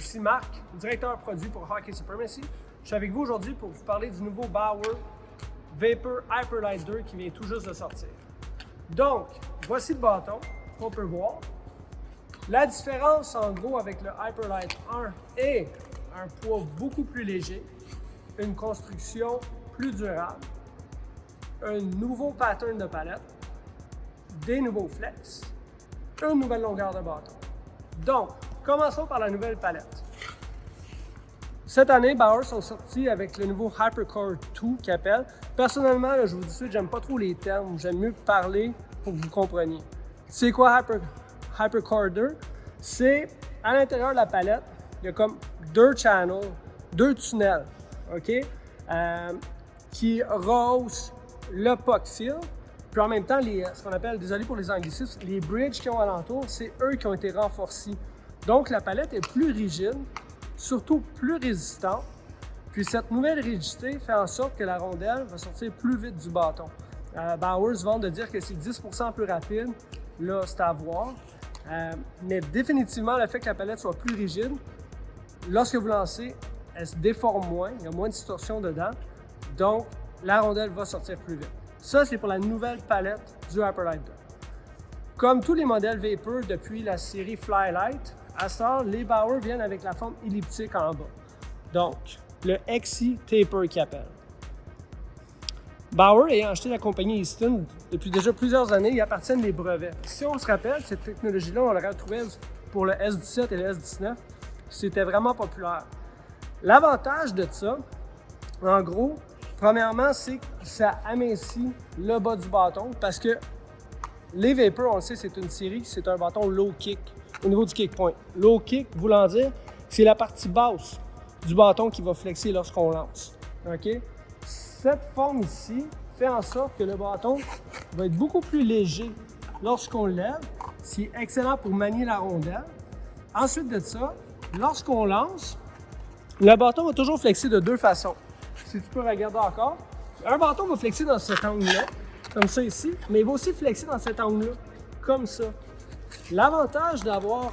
Ici Marc, directeur produit pour Hockey Supremacy. Je suis avec vous aujourd'hui pour vous parler du nouveau Bauer Vapor Hyperlight 2 qui vient tout juste de sortir. Donc, voici le bâton qu'on peut voir. La différence en gros avec le Hyperlight 1 est un poids beaucoup plus léger, une construction plus durable, un nouveau pattern de palette, des nouveaux flex, une nouvelle longueur de bâton. Donc, commençons par la nouvelle palette. Cette année, Bauer sont sortis avec le nouveau HyperCore 2 qu'ils appellent. Personnellement, là, je vous dis tout de suite, j'aime pas trop les termes. J'aime mieux parler pour que vous compreniez. C'est quoi HyperCore 2? C'est à l'intérieur de la palette, il y a comme deux channels, deux tunnels, OK? Qui rehaussent le puck seal. Puis en même temps, ce qu'on appelle, désolé pour les anglicismes, les bridges qui ont alentour, c'est eux qui ont été renforcés. Donc la palette est plus rigide, surtout plus résistante. Puis cette nouvelle rigidité fait en sorte que la rondelle va sortir plus vite du bâton. Bauer vend de dire que c'est 10% plus rapide. Là, c'est à voir. Mais définitivement, le fait que la palette soit plus rigide, lorsque vous lancez, elle se déforme moins, il y a moins de distorsion dedans. Donc, la rondelle va sortir plus vite. Ça, c'est pour la nouvelle palette du Hyperlight 2. Comme tous les modèles Vapor depuis la série Flylight, à ce temps, les Bauer viennent avec la forme elliptique en bas. Donc, le XC Taper qu'ils appellent. Bauer ayant acheté la compagnie Easton depuis déjà plusieurs années, ils appartiennent des brevets. Si on se rappelle, cette technologie-là, on l'aurait retrouvée pour le S17 et le S19. C'était vraiment populaire. L'avantage de ça, en gros, premièrement, c'est que ça amincit le bas du bâton parce que les Vapor, on le sait, c'est une série, c'est un bâton low kick au niveau du kick point. Low kick, voulant dire, c'est la partie basse du bâton qui va flexer lorsqu'on lance. OK? Cette forme ici fait en sorte que le bâton va être beaucoup plus léger lorsqu'on le lève, ce qui est excellent pour manier la rondelle. Ensuite de ça, lorsqu'on lance, le bâton va toujours flexer de deux façons. Si tu peux regarder encore, un bâton va flexer dans cet angle-là, comme ça ici, mais il va aussi flexer dans cet angle-là, comme ça. L'avantage d'avoir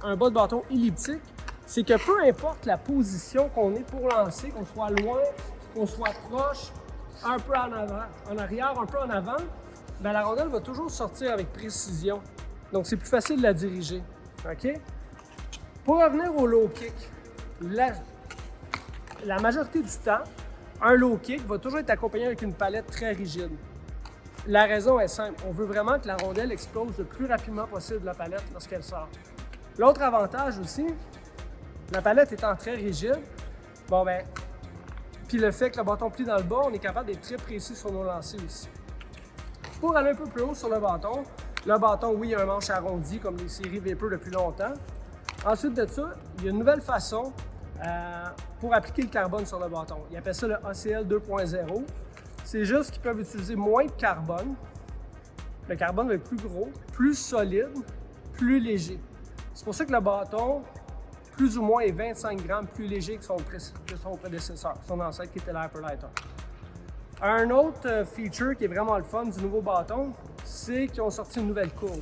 un bas de bâton elliptique, c'est que peu importe la position qu'on est pour lancer, qu'on soit loin, qu'on soit proche, un peu en avant, en arrière, un peu en avant, bien, la rondelle va toujours sortir avec précision. Donc, c'est plus facile de la diriger. OK? Pour revenir au low kick, la majorité du temps, un low kick va toujours être accompagné avec une palette très rigide. La raison est simple, on veut vraiment que la rondelle explose le plus rapidement possible de la palette lorsqu'elle sort. L'autre avantage aussi, la palette étant très rigide, puis le fait que le bâton plie dans le bas, on est capable d'être très précis sur nos lancers aussi. Pour aller un peu plus haut sur le bâton, oui, il y a un manche arrondi comme les séries Vapor depuis longtemps. Ensuite de ça, il y a une nouvelle façon pour appliquer le carbone sur le bâton. Ils appellent ça le ACL 2.0. C'est juste qu'ils peuvent utiliser moins de carbone. Le carbone va être plus gros, plus solide, plus léger. C'est pour ça que le bâton, plus ou moins, est 25 grammes plus léger que son prédécesseur, son ancêtre qui était l'Hyperlight 1. Un autre feature qui est vraiment le fun du nouveau bâton, c'est qu'ils ont sorti une nouvelle courbe,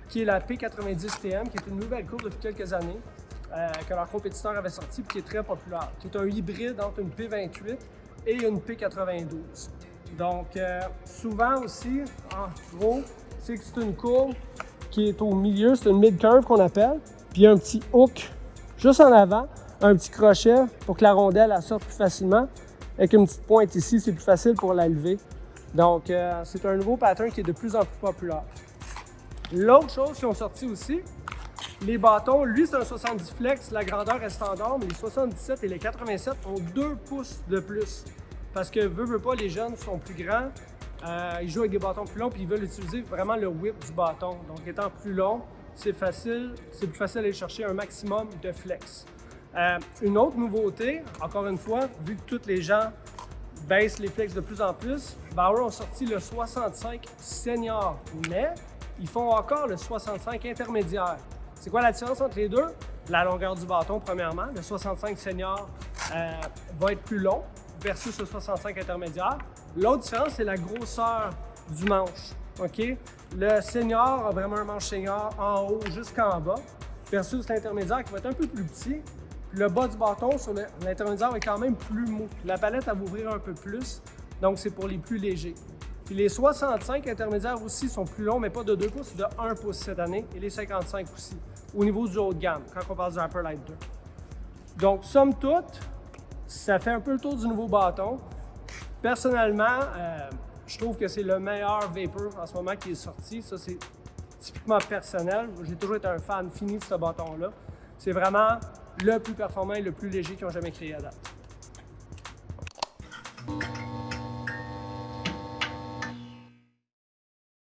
qui est la P90TM, qui est une nouvelle courbe depuis quelques années, que leur compétiteur avait sorti et qui est très populaire, qui est un hybride entre une P28 et une P92. Donc, souvent aussi, en gros, c'est que c'est une courbe qui est au milieu, c'est une mid-curve qu'on appelle, puis il y a un petit hook juste en avant, un petit crochet pour que la rondelle elle sorte plus facilement. Avec une petite pointe ici, c'est plus facile pour la lever. Donc, c'est un nouveau pattern qui est de plus en plus populaire. L'autre chose qu'ils ont sorti aussi, les bâtons, lui c'est un 70 flex, la grandeur est standard, mais les 77 et les 87 ont 2 pouces de plus. Parce que, veut pas, les jeunes sont plus grands, ils jouent avec des bâtons plus longs, puis ils veulent utiliser vraiment le whip du bâton. Donc, étant plus long, c'est plus facile d'aller chercher un maximum de flex. Une autre nouveauté, encore une fois, vu que tous les gens baissent les flex de plus en plus, Bauer ont sorti le 65 senior, mais ils font encore le 65 intermédiaire. C'est quoi la différence entre les deux? La longueur du bâton, premièrement. Le 65 senior va être plus long versus le 65 intermédiaire. L'autre différence, c'est la grosseur du manche. OK? Le senior a vraiment un manche senior en haut jusqu'en bas versus l'intermédiaire qui va être un peu plus petit, Puis le bas du bâton sur l'intermédiaire est quand même plus mou. La palette, elle va ouvrir un peu plus, donc c'est pour les plus légers. Puis les 65 intermédiaires aussi sont plus longs, mais pas de 2 pouces, de 1 pouce cette année, et les 55 aussi, au niveau du haut de gamme, quand on parle du Hyperlite 2. Donc, somme toute, ça fait un peu le tour du nouveau bâton. Personnellement, je trouve que c'est le meilleur Vapor en ce moment qui est sorti. Ça, c'est typiquement personnel. J'ai toujours été un fan fini de ce bâton-là. C'est vraiment le plus performant et le plus léger qu'ils ont jamais créé à date.